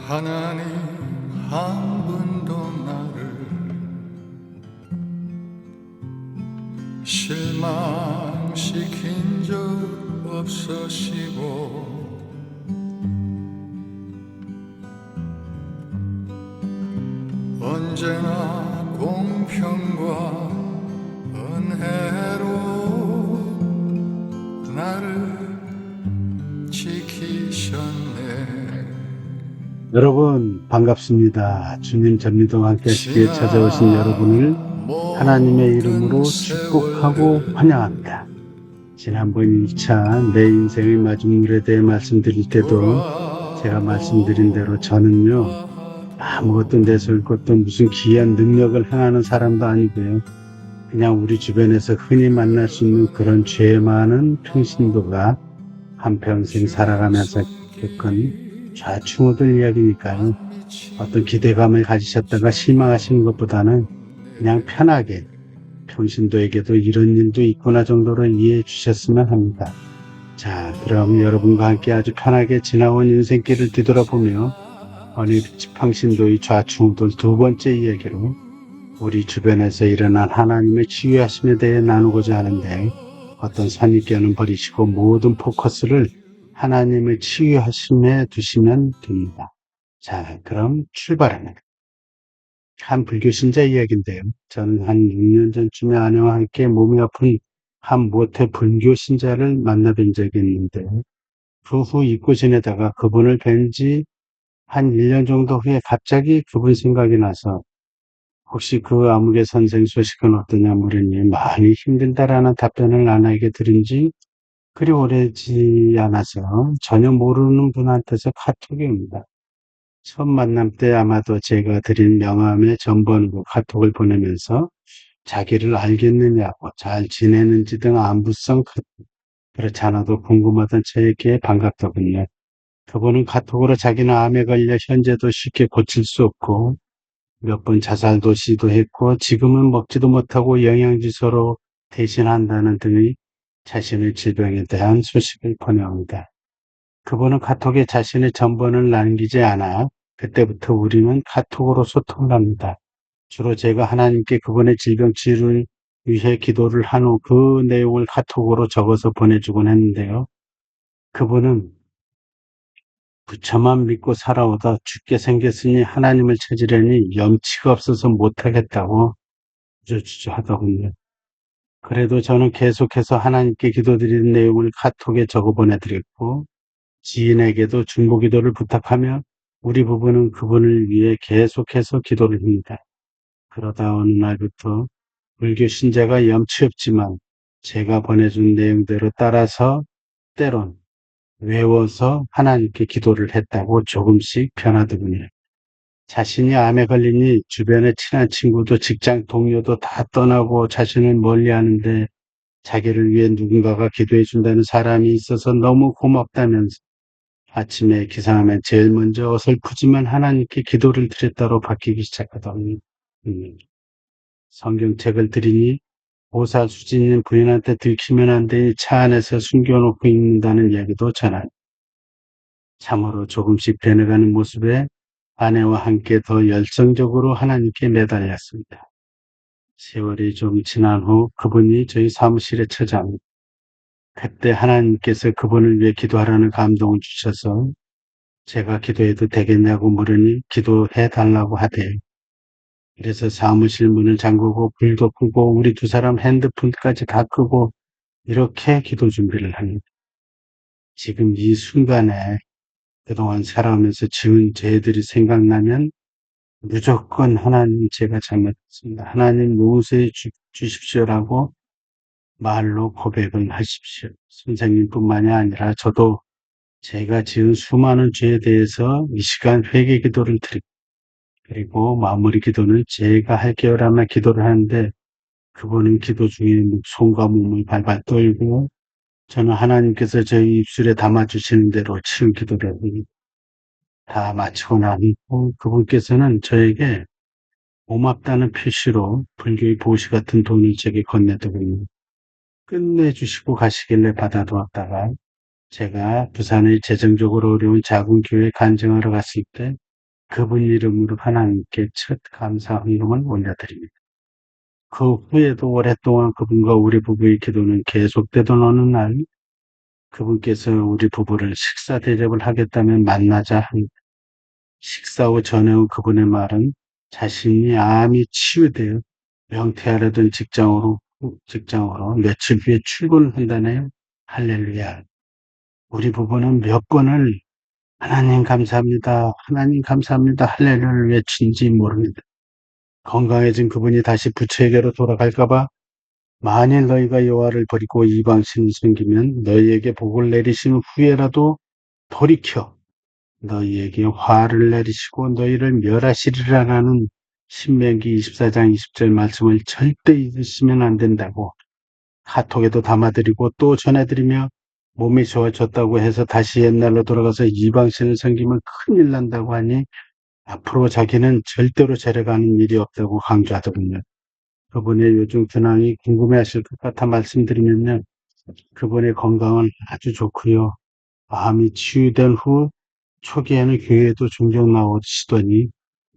하나님 한 분도 나를 실망시킨 적 없으시고 언제나 공평과 은혜로 나를 지키셨네. 여러분 반갑습니다. 주님 전리동 함께하시기에 찾아오신 여러분을 하나님의 이름으로 축복하고 환영합니다. 지난번 2차 내 인생의 마중물에 대해 말씀드릴 때도 제가 말씀드린 대로 저는요 아무것도 내세울 것도 무슨 귀한 능력을 행하는 사람도 아니고요, 그냥 우리 주변에서 흔히 만날 수 있는 그런 죄 많은 평신도가 한평생 살아가면서 겪은 좌충우돌 이야기니까요, 어떤 기대감을 가지셨다가 실망하시는 것보다는 그냥 편하게 평신도에게도 이런 일도 있구나 정도로 이해해 주셨으면 합니다. 자, 그럼 여러분과 함께 아주 편하게 지나온 인생길을 뒤돌아보며 어느 평신도의 좌충우돌 두 번째 이야기로 우리 주변에서 일어난 하나님의 치유하심에 대해 나누고자 하는데, 어떤 선입견은 버리시고 모든 포커스를 하나님의 치유하심에 두시면 됩니다. 자, 그럼 출발합니다. 한 불교 신자 이야기인데요. 저는 한 6년 전쯤에 아내와 함께 몸이 아픈 한 모태 불교 신자를 만나뵌 적이 있는데, 그 후 잊고 지내다가 그분을 뵌 지 한 1년 정도 후에 갑자기 그분 생각이 나서 혹시 그 아무개 선생 소식은 어떠냐 물으니 많이 힘든다라는 답변을 아내에게 들은 지 그리 오래지 않아서 전혀 모르는 분한테서 카톡이 옵니다. 처음 만남 때 아마도 제가 드린 명함의 전번으로 카톡을 보내면서 자기를 알겠느냐고, 잘 지내는지 등 안부성 카톡, 그렇지 않아도 궁금하던 저에게 반갑더군요. 그분은 카톡으로 자기는 암에 걸려 현재도 쉽게 고칠 수 없고 몇 번 자살도 시도했고 지금은 먹지도 못하고 영양지소로 대신한다는 등의 자신의 질병에 대한 소식을 보내옵니다. 그분은 카톡에 자신의 전번을 남기지 않아 그때부터 우리는 카톡으로 소통을 합니다. 주로 제가 하나님께 그분의 질병 치유를 위해 기도를 한 후 그 내용을 카톡으로 적어서 보내주곤 했는데요. 그분은 부처만 믿고 살아오다 죽게 생겼으니 하나님을 찾으려니 염치가 없어서 못하겠다고 주저주저하더군요. 그래도 저는 계속해서 하나님께 기도드리는 내용을 카톡에 적어 보내드렸고, 지인에게도 중보기도를 부탁하며 우리 부부는 그분을 위해 계속해서 기도를 합니다. 그러다 어느 날부터 불교 신자가 염치 없지만 제가 보내준 내용대로 따라서 때론 외워서 하나님께 기도를 했다고 조금씩 변하더군요. 자신이 암에 걸리니 주변의 친한 친구도 직장 동료도 다 떠나고 자신을 멀리하는데 자기를 위해 누군가가 기도해 준다는 사람이 있어서 너무 고맙다면서 아침에 기상하면 제일 먼저 어설프지만 하나님께 기도를 드렸다로 바뀌기 시작하더군요. 성경책을 드리니 보살수진인 부인한테 들키면 안 되니 차 안에서 숨겨놓고 있는다는 이야기도 전하니 참으로 조금씩 변해가는 모습에 아내와 함께 더 열정적으로 하나님께 매달렸습니다. 세월이 좀 지난 후 그분이 저희 사무실에 찾아옵니다. 그때 하나님께서 그분을 위해 기도하라는 감동을 주셔서 제가 기도해도 되겠냐고 물으니 기도해 달라고 하대요. 그래서 사무실 문을 잠그고 불도 끄고 우리 두 사람 핸드폰까지 다 끄고 이렇게 기도 준비를 합니다. 지금 이 순간에 그동안 살아오면서 지은 죄들이 생각나면 무조건 하나님 제가 잘못했습니다. 하나님 용서해 주십시오라고 말로 고백을 하십시오. 선생님뿐만이 아니라 저도 제가 지은 수많은 죄에 대해서 이 시간 회개 기도를 드리고, 그리고 마무리 기도는 제가 할게요라며 기도를 하는데 그분은 기도 중에 손과 몸을 발발 떨고 저는 하나님께서 저희 입술에 담아주시는 대로 치유 기도를 다 마치고 나니까 그분께서는 저에게 고맙다는 표시로 불교의 보시 같은 돈을 제게 건네더군요. 끝내주시고 가시길래 받아두었다가 제가 부산의 재정적으로 어려운 작은 교회 간증하러 갔을 때 그분 이름으로 하나님께 첫 감사 헌금을 올려드립니다. 그 후에도 오랫동안 그분과 우리 부부의 기도는 계속되던 어느 날 그분께서 우리 부부를 식사 대접을 하겠다면 만나자 한 식사 후 전해온 그분의 말은 자신이 암이 치유되어 명퇴하려던 직장으로 며칠 후에 출근을 한다네요. 할렐루야. 우리 부부는 몇 번을 하나님 감사합니다. 하나님 감사합니다. 할렐루야를 외친지 모릅니다. 건강해진 그분이 다시 부처에게로 돌아갈까봐 만일 너희가 여호와를 버리고 이방신을 섬기면 너희에게 복을 내리신 후에라도 돌이켜 너희에게 화를 내리시고 너희를 멸하시리라라는 신명기 24장 20절 말씀을 절대 잊으시면 안 된다고 카톡에도 담아드리고 또 전해드리며 몸이 좋아졌다고 해서 다시 옛날로 돌아가서 이방신을 섬기면 큰일 난다고 하니 앞으로 자기는 절대로 저래가는 일이 없다고 강조하더군요. 그분의 요즘 근황이 궁금해하실 것 같아 말씀드리면요. 그분의 건강은 아주 좋고요. 암이 치유된 후 초기에는 교회에도 종종 나오시더니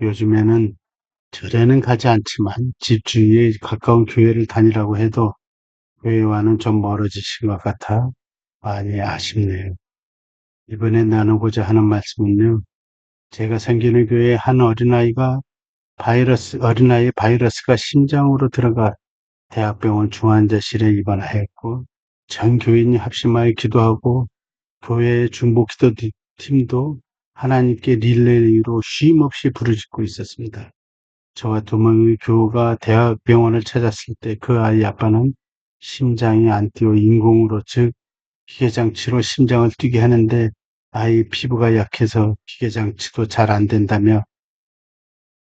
요즘에는 절에는 가지 않지만 집 주위에 가까운 교회를 다니라고 해도 교회와는 좀 멀어지신 것 같아 많이 아쉽네요. 이번에 나누고자 하는 말씀은요. 제가 섬기는 교회의 한 어린아이의 바이러스가 심장으로 들어가 대학병원 중환자실에 입원하였고 전 교인이 합심하여 기도하고 교회의 중보기도 팀도 하나님께 릴레이로 쉼없이 부르짖고 있었습니다. 저와 두 명의 교우가 대학병원을 찾았을 때 그 아이 아빠는 심장이 안 뛰어 인공으로 즉 기계장치로 심장을 뛰게 하는데 아이 피부가 약해서 기계장치도 잘 안 된다며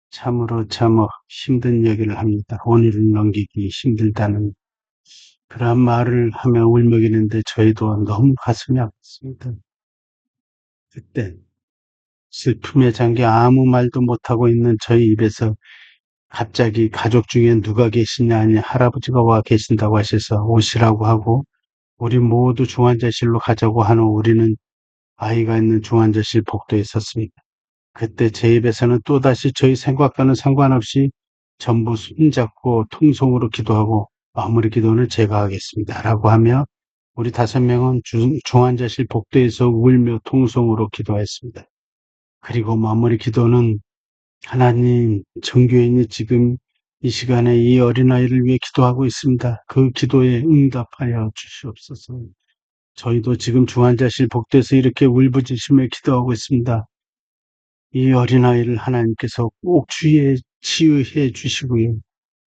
참으로 참 힘든 얘기를 합니다. 오늘을 넘기기 힘들다는 그런 말을 하며 울먹이는데 저희도 너무 가슴이 아팠습니다. 그때 슬픔에 잠겨 아무 말도 못하고 있는 저희 입에서 갑자기 가족 중에 누가 계시냐 하니 할아버지가 와 계신다고 하셔서 오시라고 하고 우리 모두 중환자실로 가자고 하는 우리는 아이가 있는 중환자실 복도에 섰습니다. 그때 제 입에서는 또다시 저희 생각과는 상관없이 전부 손잡고 통성으로 기도하고 마무리 기도는 제가 하겠습니다. 라고 하며 우리 5명은 중환자실 복도에서 울며 통성으로 기도했습니다. 그리고 마무리 기도는 하나님, 정교인이 지금 이 시간에 이 어린아이를 위해 기도하고 있습니다. 그 기도에 응답하여 주시옵소서. 저희도 지금 중환자실 복도에서 이렇게 울부짖으며 기도하고 있습니다. 이 어린아이를 하나님께서 꼭 치유해 주시고요.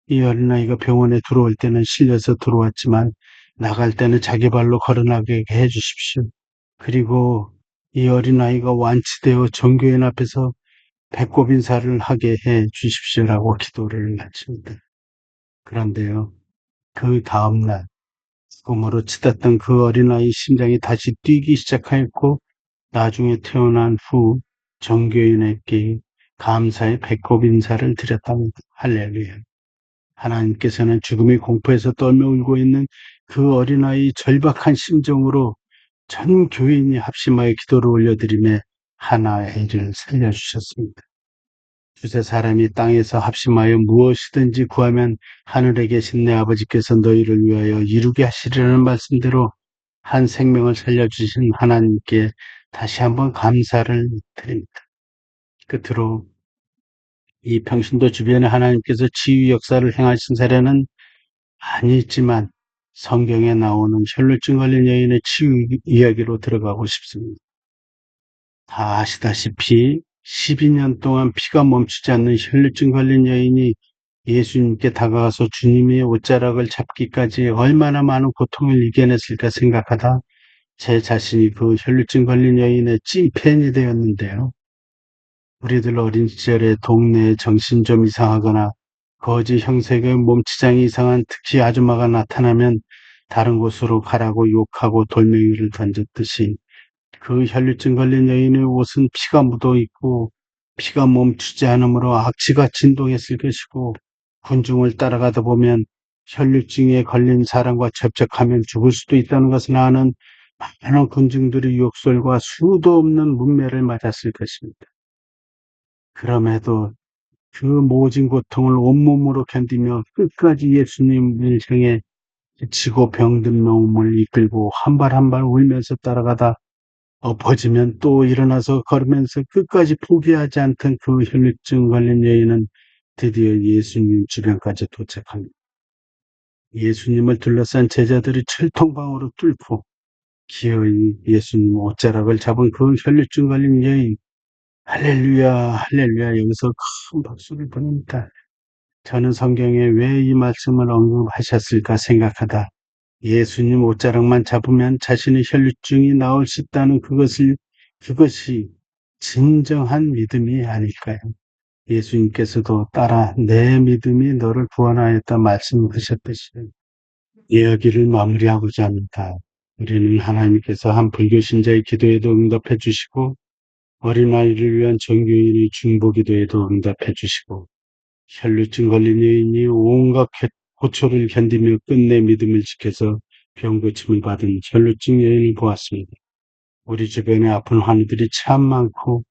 이 어린아이가 병원에 들어올 때는 실려서 들어왔지만 나갈 때는 자기 발로 걸어나가게 해 주십시오. 그리고 이 어린아이가 완치되어 정교인 앞에서 배꼽 인사를 하게 해 주십시오라고 기도를 마칩니다. 그런데요, 그 다음날 꿈으로 치닫던 그 어린아이 심장이 다시 뛰기 시작하였고 나중에 태어난 후 정교인에게 감사의 배꼽 인사를 드렸답니다. 할렐루야. 하나님께서는 죽음의 공포에서 떨며 울고 있는 그 어린아이 절박한 심정으로 전 교인이 합심하여 기도를 올려드리며 하나아이를 살려주셨습니다. 주세 사람이 땅에서 합심하여 무엇이든지 구하면 하늘에 계신 내 아버지께서 너희를 위하여 이루게 하시려는 말씀대로 한 생명을 살려주신 하나님께 다시 한번 감사를 드립니다. 끝으로 이 평신도 주변에 하나님께서 치유 역사를 행하신 사례는 많이 있지만 성경에 나오는 혈루증 걸린 여인의 치유 이야기로 들어가고 싶습니다. 다 아시다시피 12년 동안 피가 멈추지 않는 혈루증 걸린 여인이 예수님께 다가가서 주님의 옷자락을 잡기까지 얼마나 많은 고통을 이겨냈을까 생각하다 제 자신이 그 혈루증 걸린 여인의 찐팬이 되었는데요. 우리들 어린 시절에 동네에 정신 좀 이상하거나 거지 형색의 몸치장이 이상한 특히 아줌마가 나타나면 다른 곳으로 가라고 욕하고 돌멩이를 던졌듯이 그 혈루증 걸린 여인의 옷은 피가 묻어 있고 피가 멈추지 않으므로 악취가 진동했을 것이고 군중을 따라가다 보면 혈루증에 걸린 사람과 접촉하면 죽을 수도 있다는 것을 아는 많은 군중들의 욕설과 수도 없는 문매를 맞았을 것입니다. 그럼에도 그 모진 고통을 온몸으로 견디며 끝까지 예수님을 향해 지고 병든 몸을 이끌고 한 발 한 발 울면서 따라가다 엎어지면 또 일어나서 걸으면서 끝까지 포기하지 않던 그 혈루증 걸린 여인은 드디어 예수님 주변까지 도착합니다. 예수님을 둘러싼 제자들이 철통방으로 뚫고 기어이 예수님 옷자락을 잡은 그 혈루증 걸린 여인, 할렐루야, 할렐루야. 여기서 큰 박수를 보냅니다. 저는 성경에 왜 이 말씀을 언급하셨을까 생각하다 예수님 옷자락만 잡으면 자신의 혈루증이 나을 수 있다는 그것이 진정한 믿음이 아닐까요? 예수님께서도 따라 내 믿음이 너를 구원하였다 말씀하셨듯이 이야기를 마무리하고자 합니다. 우리는 하나님께서 한 불교 신자의 기도에도 응답해 주시고 어린아이를 위한 정교인의 중보기도에도 응답해 주시고 혈루증 걸린 여인이 온갖 고초를 견디며 끝내 믿음을 지켜서 병고침을 받은 혈루증 여인을 보았습니다. 우리 주변에 아픈 환우들이 참 많고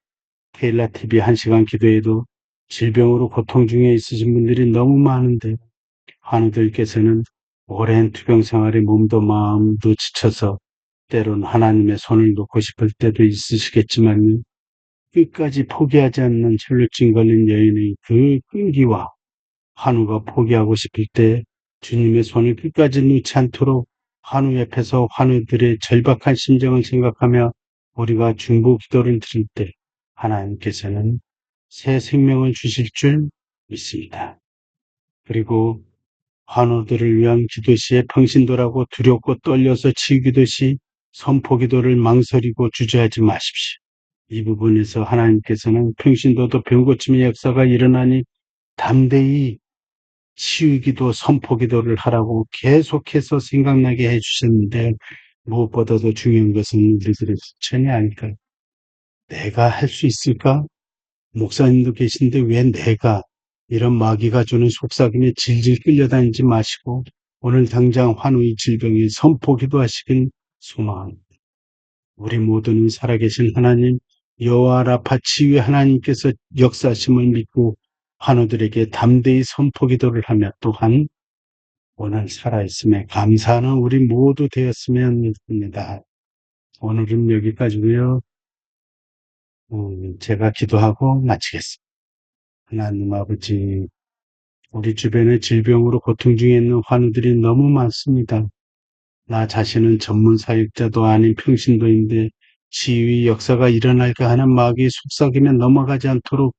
케일라TV 1시간 기도에도 질병으로 고통 중에 있으신 분들이 너무 많은데 환우들께서는 오랜 투병 생활에 몸도 마음도 지쳐서 때론 하나님의 손을 놓고 싶을 때도 있으시겠지만 끝까지 포기하지 않는 혈루증 걸린 여인의 그 끈기와 환우가 포기하고 싶을 때 주님의 손을 끝까지 놓지 않도록 환우 옆에서 환우들의 절박한 심정을 생각하며 우리가 중보 기도를 드릴 때 하나님께서는 새 생명을 주실 줄 믿습니다. 그리고 환우들을 위한 기도 시에 평신도라고 두렵고 떨려서 치기도 선포기도를 망설이고 주저하지 마십시오. 이 부분에서 하나님께서는 평신도도 병고침의 역사가 일어나니 담대히 치유기도 선포기도를 하라고 계속해서 생각나게 해주셨는데 무엇보다도 중요한 것은 우리들의 실천이 아닐까요? 내가 할 수 있을까? 목사님도 계신데 왜 내가 이런 마귀가 주는 속삭임에 질질 끌려다니지 마시고 오늘 당장 환우의 질병에 선포기도 하시길 소망합니다. 우리 모두는 살아계신 하나님 여호와 라파 치유의 하나님께서 역사하심을 믿고 환우들에게 담대히 선포기도를 하며 또한 오늘 살아있음에 감사하는 우리 모두 되었으면 합니다. 오늘은 여기까지고요. 제가 기도하고 마치겠습니다. 하나님 아버지, 우리 주변에 질병으로 고통 중에 있는 환우들이 너무 많습니다. 나 자신은 전문 사역자도 아닌 평신도인데 치유의 역사가 일어날까 하는 마귀의 속삭임에 넘어가지 않도록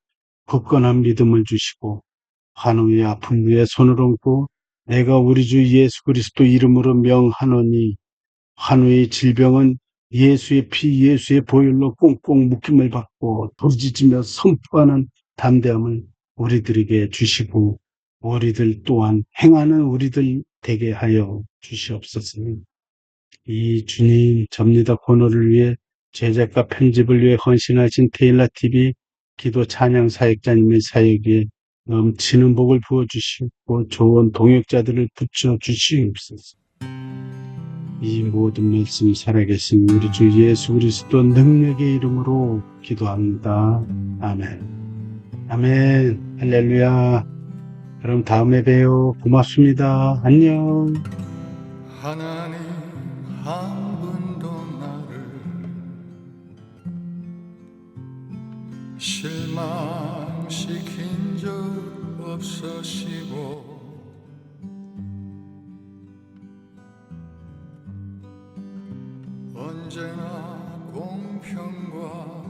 굳건한 믿음을 주시고 환우의 아픔 위에 손을 얹고 내가 우리 주 예수 그리스도 이름으로 명하노니 환우의 질병은 예수의 피, 예수의 보혈로 꽁꽁 묶임을 받고 부르짖으며 선포하는 담대함을 우리들에게 주시고 우리들 또한 행하는 우리들 되게 하여 주시옵소서. 이 주님 접니다 코너를 위해 제작과 편집을 위해 헌신하신 테일라TV 기도 찬양 사역자님의 사역에 넘치는 복을 부어주시고 좋은 동역자들을 붙여주시옵소서. 이 모든 말씀 살아계신 우리 주 예수 그리스도 능력의 이름으로 기도합니다. 아멘. 아멘. 할렐루야. 그럼 다음에 봬요. 고맙습니다. 안녕. 하나님 한 분도 나를 실망시킨 적 없으시고 언제나 공평과